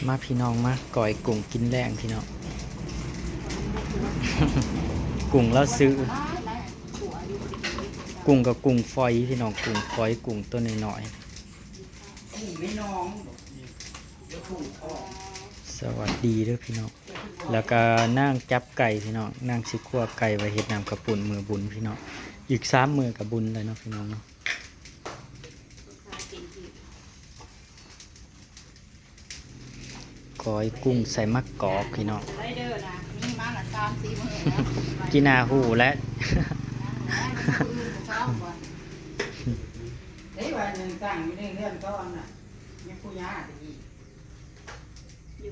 มาพี่น้องมาก่อยกุ้งกินแรงพี่น้อง กุ้งเราซื้อกุ้งกับกุ้งฝอยพี่น้องกุ้งฝอยกุ้งตัวน้อยๆสวัสดีเด้อพี่น้องแล้วก็นั่งจับไก่พี่น้องนั่งสิคั่วไก่ไว้เฮ็ดน้ำกระปุ่นมือบุญพี่น้องอีก3 มื้อกับบุญเลยเนาะพี่น้องเนาะก้อยกุ้งใส่มะกอกพี่น้องกินอาหูและเฮ้ยวันหนึ่งตั้งอยู่ในเรื่องก้อนน่ะยังผู้ย่าดี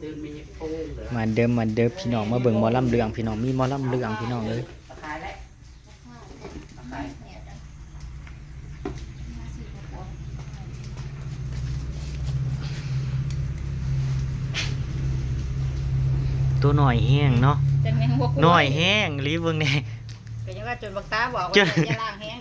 ตื่นมีโป้งเหรอมาเดิมพี่น้องมาเบิ่งหมอลำเรืองพี่น้องมีหมอลำเรืองพี่น้องเลยขายแล้วขายตัวหน่อยแห้งเนาะหน่อยแห้งรีบเบิ่งแน่ก็ยังว่าจนบักตาบอกว่าอย่าล้างแห้ง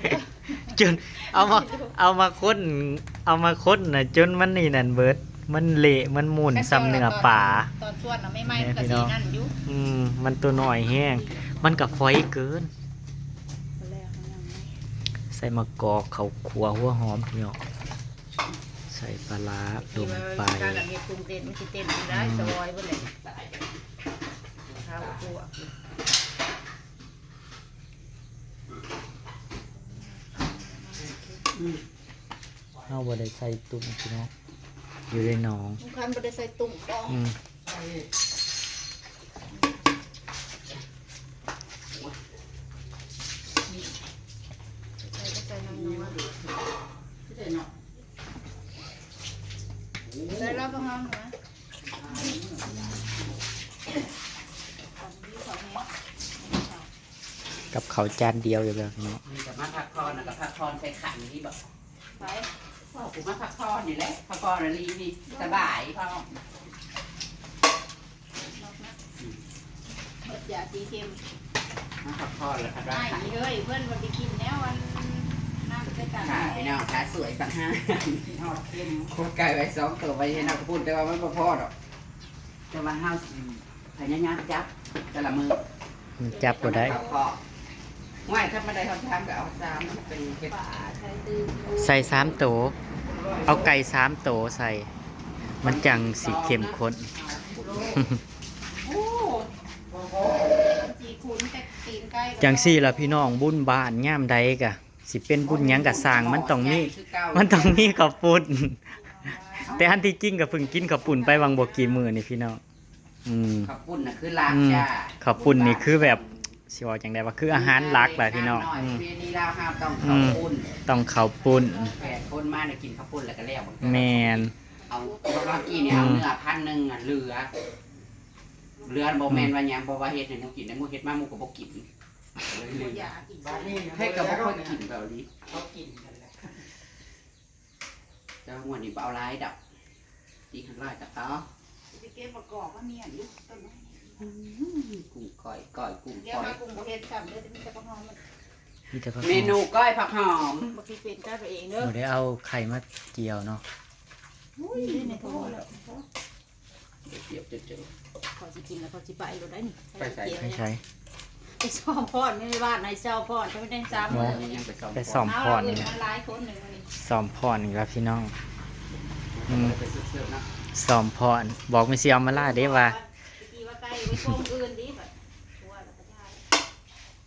จนเอามาค้นน่ะจนมันนี่นั่นเบิดมันเละมันหมุนซ้ำเนื้อป่าตอนส่วนน่ะไม่ไหม้ก็สินั่นอยู่มันตัวหน่อยแห้งมันก็ฝอยเกินใส่มะกอกข้าวคั่วหัวหอมพี่น้องใส่ปลาร้าลงไปการเฮ็ดปรุงเต้นมันสิเต้นได้ซอยเบิดเลยข้าวคั่วเอาบ่ได้ใส่ตุ่มพี่น้องอยู่ในหนองทุกครั้งบ่ได้ใส่ตุ่มต้องใส่รอบห้องนะกับข้าวจานเดียวอยู่แล้วเนาะมีแต่มาพักผ่อนนะกับพักผ่อนใส่ขันที่แบบไปพ่อผมมาพักผ่อนนี่แหละพักผ่อนอะไรนี่สบายพ่อหมดยาสีเค็มมาพักผ่อนแล้วครับได้เลยเพื่อนวันไปกินแล้ววันน่าจะได้กันขาไปเนาะขาสวยสัก5ทอดเค็มโคตรไก่ไว้2 ตัวไว้ให้นักพูดแต่ว่ามันพอดอกจะมาห้าพยายามจับแต่ละมือจับก็ได้ง่ายถ้าไม่ได้เขาทำก็เอา3มันเป็นเก็บใส่3 โตเอาไก่3 โตใส่มันจังสีเข้มข้นจังซี่ล่ะพี่น้องบุญบ้านย่ามใดกะสิเป็นบุญหยังกะสร้างมันต้องมีข้าวปุ้นแต่อันที่จริงก็เพิ่งกินข้าวปุ้นไปวังบ่กี่มื้อนี่พี่น้องข้าวปุ้นน่ะคือหลักจ้าข้าวปุ้นนี่คือแบบสิว่าจังได๋ว่าคืออาหารหลักแหละพี่น้องต้องข้าวปุ้น8 คนมาได้กินข้าวปุ้นแล้วก็แล้วแม่นเอาเมื่อกี้เนี่ยเอาเนื้อ1,000อ่ะเหลือบ่แม่นว่าหยังบ่ว่าเฮ็ดให้หมูกินได้หมูเฮ็ดมาหมูก็บ่กินให้กับบ่ค่อยกินแบบนี้เขากินกันแหละเจ้าหัวนี่บ่เอาหลายดอกตีข้างล่างจับเอาสิเก็บมากอกมาเมียนอยู่ต้นไม้กุ้งก้อยกุ้งเดี๋ยวมากุ้งบ่เฮ็ดซ้ำเด้อมีแต่ผักหอมเมนูก้อยผักหอมบ่คิดเป็นเจ้าตัวเองเด้อบ่ได้เอาไข่มาเจียวเนาะอุ้ยในโถแล้วเดี๋ยวเจอขอสิกินแล้วขอสิไปรถได้นี่ไปใส่ไอ้ซ่อมพอดไม่ได้บ้านไหนเซาพอดไม่ได้ซ้ำเลยไปซ่อมพอดนี่หลายคนนึงนี่ซ่อมพอดนี่ล่ะพี่น้องซ่อมพอดบอกไม่สิเอามาล่าเด้ว่า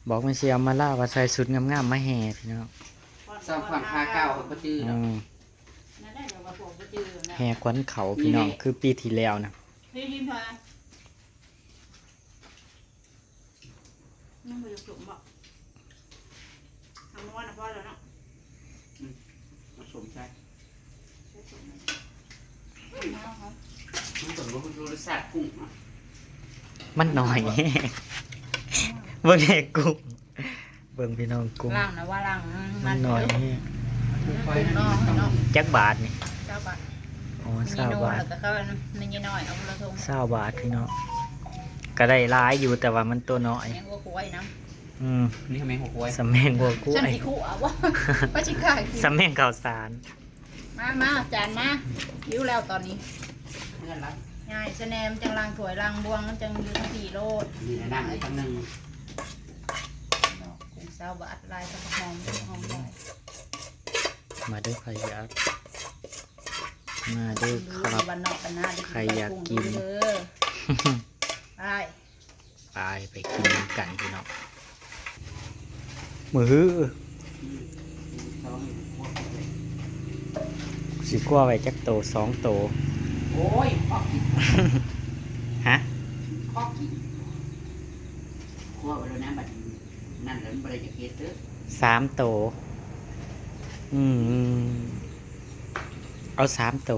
บอกไม่เสียมาล่าว่าใส่สุดงามๆมาแห่พี่น้องซ่อมผ่อนค่าเก่าของป้าจื้อแห่ขวัญเขาพี่น้องคือปีที่แล้วนะนั่งไปจุ่มบอกทำม้วนนะพ่อแล้วเนาะผสมใช่มันต้องรู้รสชาติกุ้งมันหน่อยเบิ่งแห่กุ้งเบิ่งพี่น้องกุ้งล่างนะว่าล่างมันหน่อยจักบาทนี่20 บาทอ๋อ20 บาทแล้วก็เขาในยี่น้อยเอาละทง20 บาทพี่น้องก็ได้ร้ายอยู่แต่ว่ามันตัวน้อยแมงวัวกล้วยนะนี่แมงหัวกล้วยสำแมงวัวกล้วยฉันสิขู่อ่ะว่าป้าชิคายสำแมงข้าวสารมาจานมายิ้วแล้วตอนนี้เงินละ ง่ายสแนมจังล้างถ้วยล้างบวงมันจังอยู่ทั้ง4โล นี่นะนั่งอีกครั้งหนึง กุ้ง20 บาทลายตะหอมหอมหน่อย มาเด้อใครอยากมาเด้อครับ วันนอกกันหน้า ใครอยากกิน เด้อไป ไปกินกันพี่น้องมือ ซ้อมอยู่พวกเลย สิกลัวไว้จักโต2โต โอ้ยข้อกิน ฮะ ข้อกินขั้วไปแล้วนะบัดนั่นแล้วมันบ่ได้จะเกตเด้อ 3โตเอา3โต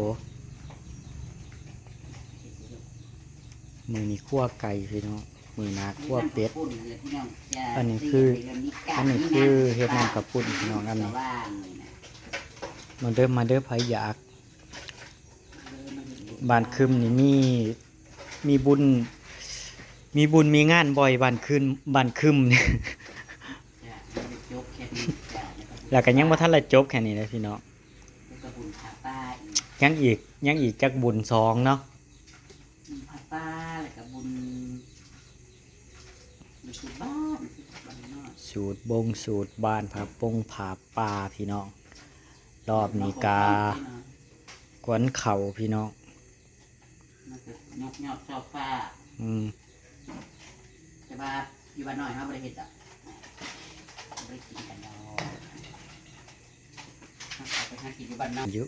มือนี้คั่วไก่พี่น้องมือหนาคั่วเป็ด อันนี้คือเฮ็ดน้ำกับปุ่นพี่น้องอันนี้มาเด้อไผอยากบ้านคึมนี่มีบุญมีงานบ่อยบ้านคึมนี่ แล้วก็ยังบ่ทันละจบแค่นี้นะพี่น้องยังอีกจักบุญ2เนาะ ผาป้าแล้วก็บุญสุดบ้านนอก สูตรบ้านผาปงผาป่าพี่น้องรอบนี้กากวนเข่าพี่น้อง นกยอดชอบฟ้าแต่ว่าอยู่บ้านน้อยเขาไม่ได้เห็ดอ่ะไม่ได้กินกันดอกเขาไปหากินอยู่บ้านนอก อายุ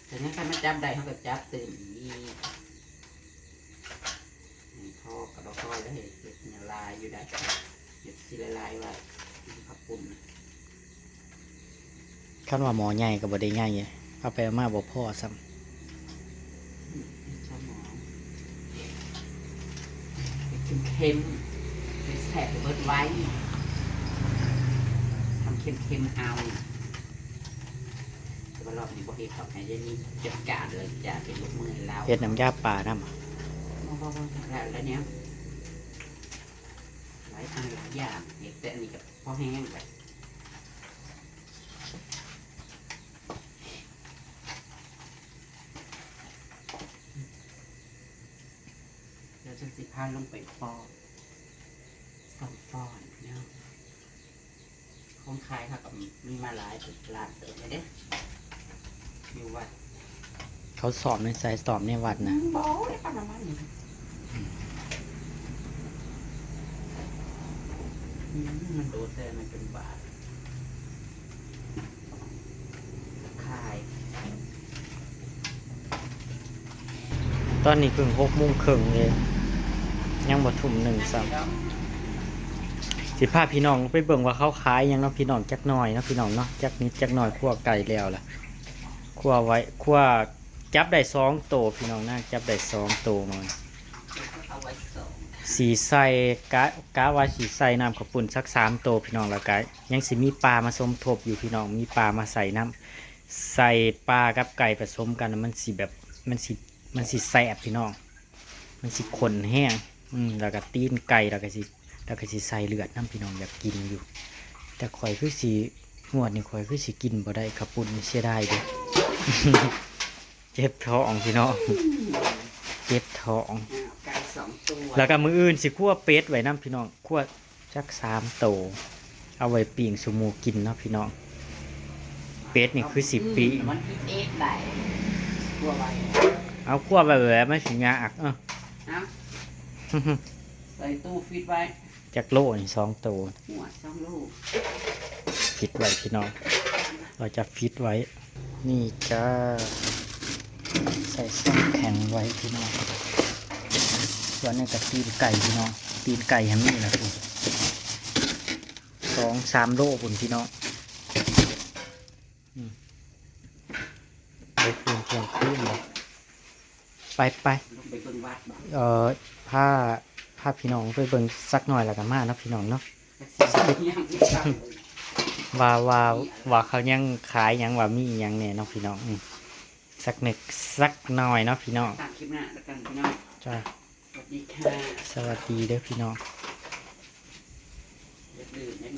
แต่งั้นใครมาจับได้เขาก็จับตื่นอีพ่อกระดกพ่อแล้วเห็ดเนี่ยลายอยู่ได้เห็ดสีลายว่าขับปุ่น คันว่าหมอใหญ่ก็บ่ได้ใหญ่เอาไปเอามาบ่พอซ้ำ สมองเค็มแสบเบิดไว้ทำเค็มเอาแต่ว่ารอบนี้พอเห็ดเขาให้ได้นี่จัดการเลยจะเป็นลูกมือเรา เฮ็ดน้ำยาป่านำ แล้วเนี้ยหลายอันหลายอย่างเห็ดแต่อันนี้กับพอแห้งไปเดี๋ยวจะสิพาลงไปฟอนฟอนเนาะของขายค่ะกับมีมาหลายจุดร้านเติมเลยเด้อยู่วัด เขาสอบในสายสอบในวัดนะ บอเลยปั๊มน้ำมันมันโดดแต่มันเป็นบาทขาย ตอนนี้เพิ่ง6:30เลยยังบ่ทุ่ม1ซ้ำสิพาพี่น้องไปเบิ่งว่าเขาขายหยังเนาะพี่น้องจักหน่อยเนาะพี่น้องเนาะจักนิดจักหน่อยคั่วไก่แล้วล่ะคั่วไว้คั่วจับได้2โตพี่น้องนะจับได้2โตมา เอาไว้ส่ง สีใส่กะว่าสีใส่น้ำข้าวปุ้นสัก3โตพี่น้องแล้วก็ยังสิมีปลามาสมทบอยู่พี่น้องมีปลามาใส่น้ำใส่ปลากับไก่ผสมกันมันสิแบบมันสิแซ่บพี่น้องมันสิข้นแห้งแล้วก็ตีนไก่แล้วก็สิใส่เลือดน้ำพี่น้องอยากกินอยู่ แต่ข่อยคือสิงวดนี่ข่อยคือสิกินบ่ได้ข้าวปุ้นเสียดายเด้ เจ็บท้องพี่น้องเจ็บท้อง ไก่2 ตัว แล้วก็มืออื่นสิคั่วเป็ดไว้น้ำพี่น้องคั่วจัก3โตเอาไว้ปิ้งสุหมูกินเนาะพี่น้องเป็ดนี่คือ10 ปี มันคิดเอ็ดได้ตัวไว้ เอาคั่วไว้แบบไม่สิงาอักเอาใส่ตู้ฟิตไว้ จักโลนี่2โต หัว2 ลูก ฟิตไว้พี่น้องเราจะฟิตไว้ นี่จ้าใส่ซ่อมแข็งไว้พี่น้องส่วนนี้ก็ตีนไก่พี่น้องตีนไก่แฮมนี่แหละคุณ2-3 โลคุณพี่น้องไปคืนเพียงคืนเลยไป ลงไปเบิ่งวัดบ่ ผ้าพี่น้องไปเบิ่งสักหน่อยแล้วกันมาเนาะพี่น้องเนาะ ยังไม่ทราบเลย ว่าเขายังขายหยังว่ามีหยังเนี่ยเนาะพี่น้องสักหน่อยเนาะพี่น้อง ตามคลิปหน้าแล้วกันพี่น้อง จ้า สวัสดีค่ะ สวัสดีเด้อพี่น้อง อย่าลืมนะ